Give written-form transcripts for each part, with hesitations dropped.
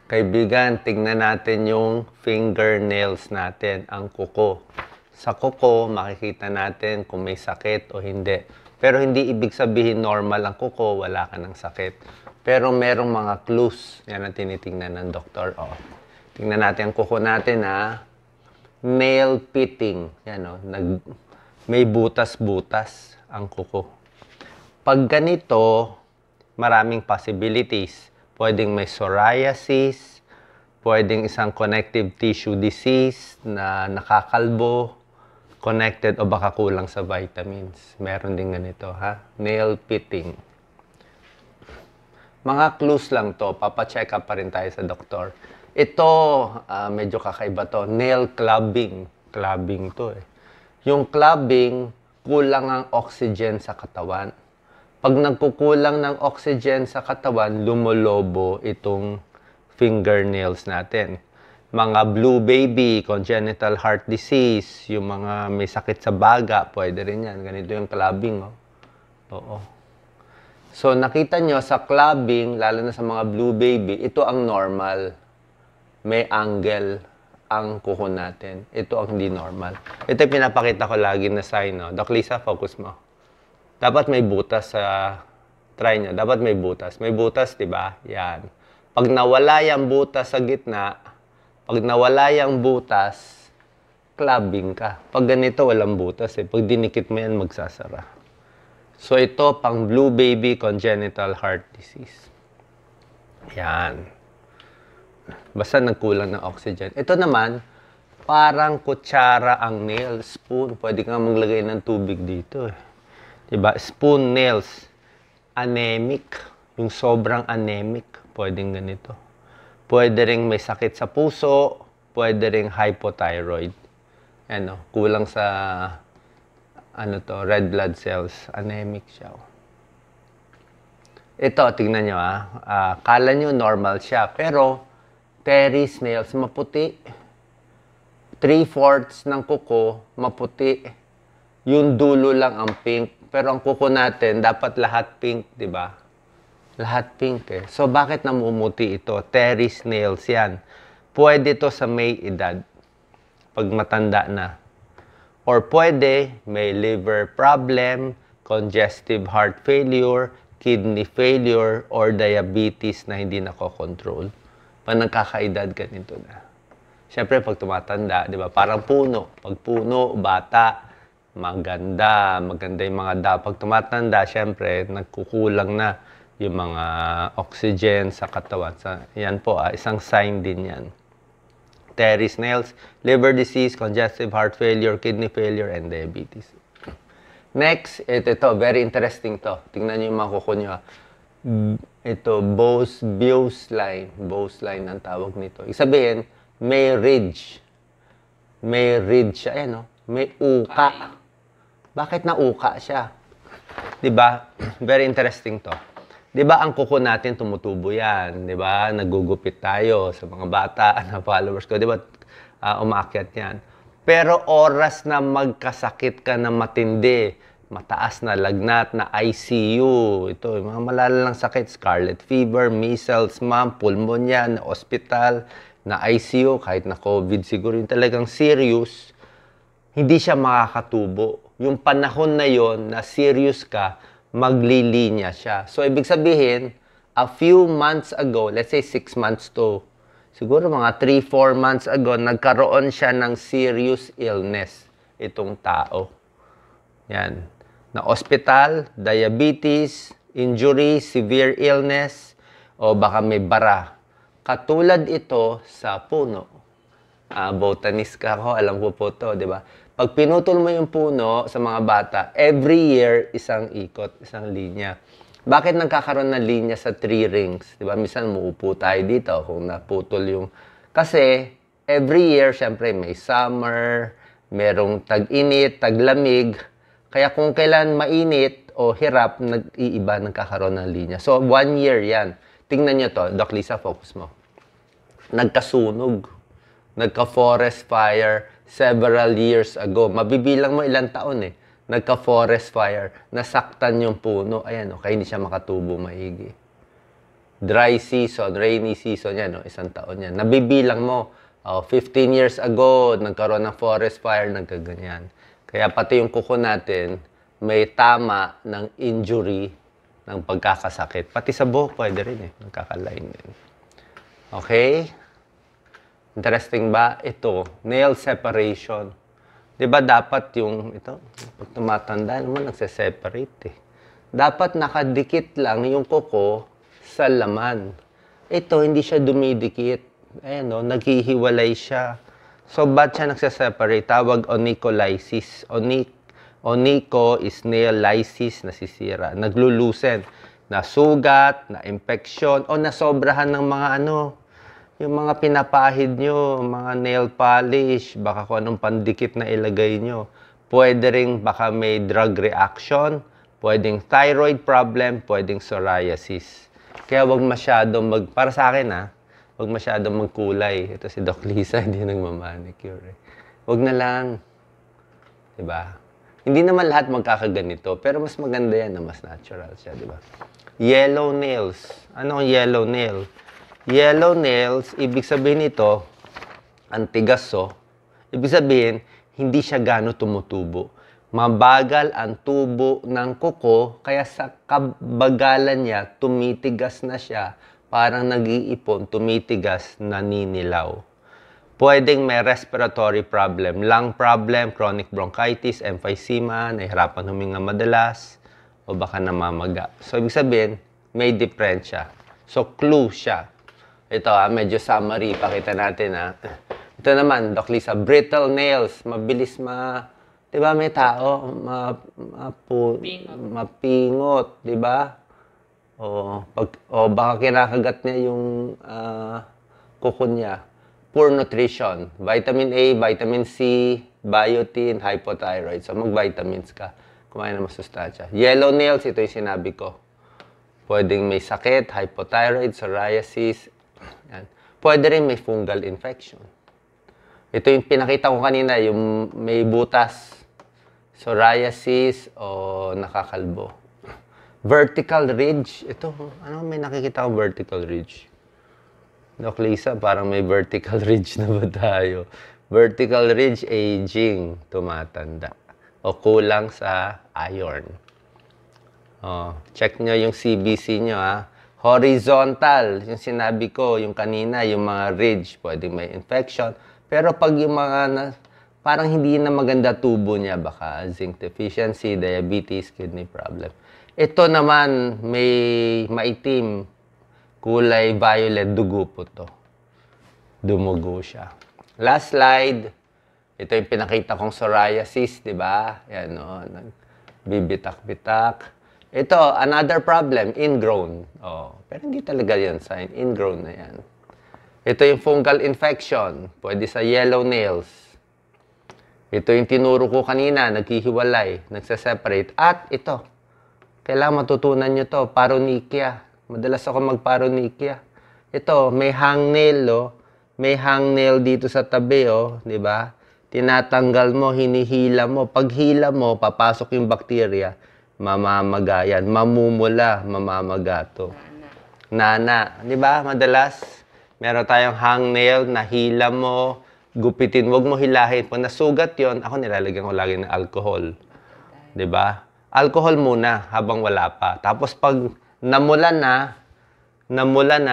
Kaibigan, tingnan natin yung fingernails natin, ang kuko. Sa kuko, makikita natin kung may sakit o hindi. Pero hindi ibig sabihin normal ang kuko, wala ka ng sakit. Pero merong mga clues. Yan ang tinitingnan ng doktor. O, tingnan natin ang kuko natin, ha. Nail pitting. Yan, o. May butas-butas ang kuko. Pag ganito, maraming possibilities. Pwedeng may psoriasis, pwedeng isang connective tissue disease na nakakalbo, connected o baka kulang sa vitamins. Meron din ganito, ha? Nail pitting. Mga clues lang to, papacheck up pa rin tayo sa doktor. Ito, medyo kakaiba to, nail clubbing. Clubbing to eh. Yung clubbing, kulang ang oxygen sa katawan. Pag nagkukulang ng oxygen sa katawan, lumolobo itong fingernails natin. Mga blue baby, congenital heart disease, yung mga may sakit sa baga, pwede rin yan. Ganito yung clubbing, oh. Oo. So, nakita nyo sa clubbing, lalo na sa mga blue baby, ito ang normal. May angle ang kuko natin. Ito ang hindi normal. Ito yung pinapakita ko lagi na sign, no? Doc Lisa, focus mo. Dapat may butas sa try nyo. Dapat may butas. May butas, di ba? Yan. Pag nawala yung butas sa gitna, pag nawala yung butas, clubbing ka. Pag ganito, walang butas eh. Pag dinikit mo yan, magsasara. So, ito, pang blue baby congenital heart disease. Yan. Basta nagkulang ng oxygen. Ito naman, parang kutsara ang nail, spoon. Pwede ka maglagay ng tubig dito eh. Diba? Spoon nails. Anemic. Yung sobrang anemic. Pwedeng ganito. Pwede ring may sakit sa puso. Pwede ring hypothyroid. Ano, kulang sa red blood cells. Anemic siya. Ito, tingnan nyo kala nyo normal siya. Pero, teres nails, maputi. 3/4 ng kuko, maputi. Yung dulo lang ang pink. Pero ang kuko natin, dapat lahat pink, di ba? Lahat pink eh. So, bakit namumuti ito? Teres nails yan. Pwede to sa may edad. Pag matanda na. Or pwede, may liver problem, congestive heart failure, kidney failure, or diabetes na hindi nakokontrol. Pag nagkakaedad, ganito na. Siyempre, pag tumatanda, di ba? Parang puno. Pag puno, bata, maganda yung mga pag tumatanda, syempre, nagkukulang na yung mga oxygen sa katawan. Yan po, isang sign din yan. Teres nails, liver disease, congestive heart failure, kidney failure, and diabetes. Next, ito, very interesting to. Tingnan nyo yung mga kuko nyo. Ito, Bowes line. Bowes line ang tawag nito. Ibig sabihin, may ridge. May ridge siya. Ayan, no? May uka. Bakit na uka siya? Diba? Very interesting to. Diba ang kuko natin tumutubo yan? Diba? Nagugupit tayo sa mga bata na followers ko. Diba? Umaakyat yan. Pero oras na magkasakit ka na matindi, mataas na lagnat na ICU, ito, yung mga malalalang sakit, scarlet fever, measles, pneumonia, na hospital, na ICU, kahit na COVID siguro, yung talagang serious, hindi siya makakatubo. Yung panahon na yon na serious ka, maglilinya siya. So, ibig sabihin, a few months ago, let's say 6 months to, siguro mga 3-4 months ago, nagkaroon siya ng serious illness, itong tao. Yan. Na hospital, diabetes, injury, severe illness, o baka may bara. Katulad ito sa puno. Botanist ka ako, alam ko po to, di ba? Pag pinutol mo yung puno sa mga bata, every year, isang ikot, isang linya. Bakit nagkakaroon ng linya sa 3 rings? Di ba? Minsan, muupo tayo dito kung naputol yung... Kasi, every year, syempre, may summer, merong tag-init, tag-lamig. Kaya kung kailan mainit o hirap, nag-iiba, nagkakaroon ng linya. So, 1 year yan. Tingnan nyo to. Doc Lisa, focus mo. Nagkasunog. Nagka-forest fire several years ago. Mabibilang mo ilang taon eh. Nagka-forest fire. Nasaktan yung puno. Ayan, kaya hindi siya makatubo maigi. Dry season, rainy season yan, no? Isang taon yan. Nabibilang mo, 15 years ago, nagkaroon ng forest fire, nagkaganyan. Kaya pati yung kuko natin, may tama ng injury ng pagkakasakit. Pati sa buhok, pwede rin eh. Nagkakalain din. Okay? Interesting ba? Ito, nail separation. Di ba dapat yung, ito, pag tumatanda naman, nagse-separate eh. Dapat nakadikit lang yung kuko sa laman. Ito, hindi siya dumidikit. Ayan o, naghihiwalay siya. So, ba't siya nagse-separate? Tawag onycholysis. Onycho is nail, lysis, nasisira. Naglulusen. Nasugat, na-infection, o nasobrahan ng mga yung mga pinapahid nyo, mga nail polish, baka kung anong pandikit na ilagay nyo. Pwede rin baka may drug reaction, pwedeng thyroid problem, pwedeng psoriasis. Kaya wag masyadong para sa akin wag masyadong magkulay. Ito si Doc Lisa, hindi nagmamanicure eh. Wag na lang. Diba? Hindi naman lahat magkakaganito, pero mas maganda yan na mas natural siya, diba? Yellow nails. Ano ang yellow nail? Yellow nails, ibig sabihin nito, ang tigas ibig sabihin, hindi siya gano'n tumutubo. Mabagal ang tubo ng kuko, kaya sa kabagalan niya, tumitigas na siya, parang nag-iipon, tumitigas, naninilaw. Pwedeng may respiratory problem, lung problem, chronic bronchitis, emphysema, nahihirapan huminga madalas, o baka namamaga. So, ibig sabihin, may diferensya. So, clue siya. Ito medyo summary, pakita natin Ito naman, Doc Lisa, brittle nails, mabilis di ba may tao, mapingot, di ba? O baka kinakagat niya yung kuko niya. Poor nutrition, vitamin A, vitamin C, biotin, hypothyroid. So mag-vitamins ka, kumain ng masustansya. Yellow nails, ito yung sinabi ko. Pwedeng may sakit, hypothyroid, psoriasis. Yan. Pwede rin may fungal infection. Ito yung pinakita ko kanina, yung may butas, psoriasis o nakakalbo. Vertical ridge. Ito, may nakikita ko vertical ridge? Doc Lisa, parang may vertical ridge na ba tayo? Vertical ridge, aging, tumatanda. O kulang sa iron. Check nyo yung CBC nyo Horizontal, yung sinabi ko, yung kanina, yung mga ridge, pwedeng may infection. Pero pag yung mga parang hindi na maganda tubo niya, baka zinc deficiency, diabetes, kidney problem. Ito naman, may maitim, kulay violet, dugo po to. Dumugo siya. Last slide. Ito yung pinakita kong psoriasis, di ba? Yan, bibitak-bitak. Ito, another problem, ingrown. Pero hindi talaga yan sign. Ingrown na yan. Ito yung fungal infection. Pwede sa yellow nails. Ito yung tinuro ko kanina, naghihiwalay, nagsaseparate. At ito, kailangan matutunan nyo to, paronychia. Madalas ako magparonychia. Ito, may hangnail, may hangnail dito sa tabi, di ba? Tinatanggal mo, hinihila mo. Pag hila mo, papasok yung bakterya, mamamaga yan. Mamumula, mamamaga to. Nana. Di ba? Madalas, meron tayong hangnail, nahila mo, gupitin. Huwag mo hilahin. Pag nasugat yon, ako nilalagyan ko lagi ng alcohol. Di ba? Alcohol muna habang wala pa. Tapos pag namula na,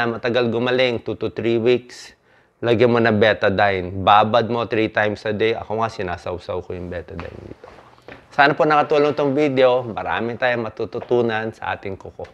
matagal gumaling, 2 to 3 weeks, lagyan mo na betadine. Babad mo 3 times a day. Ako nga, sinasawsaw ko yung betadine dito. Sana po nakatulong tong video. Marami tayong matututunan sa ating kuko.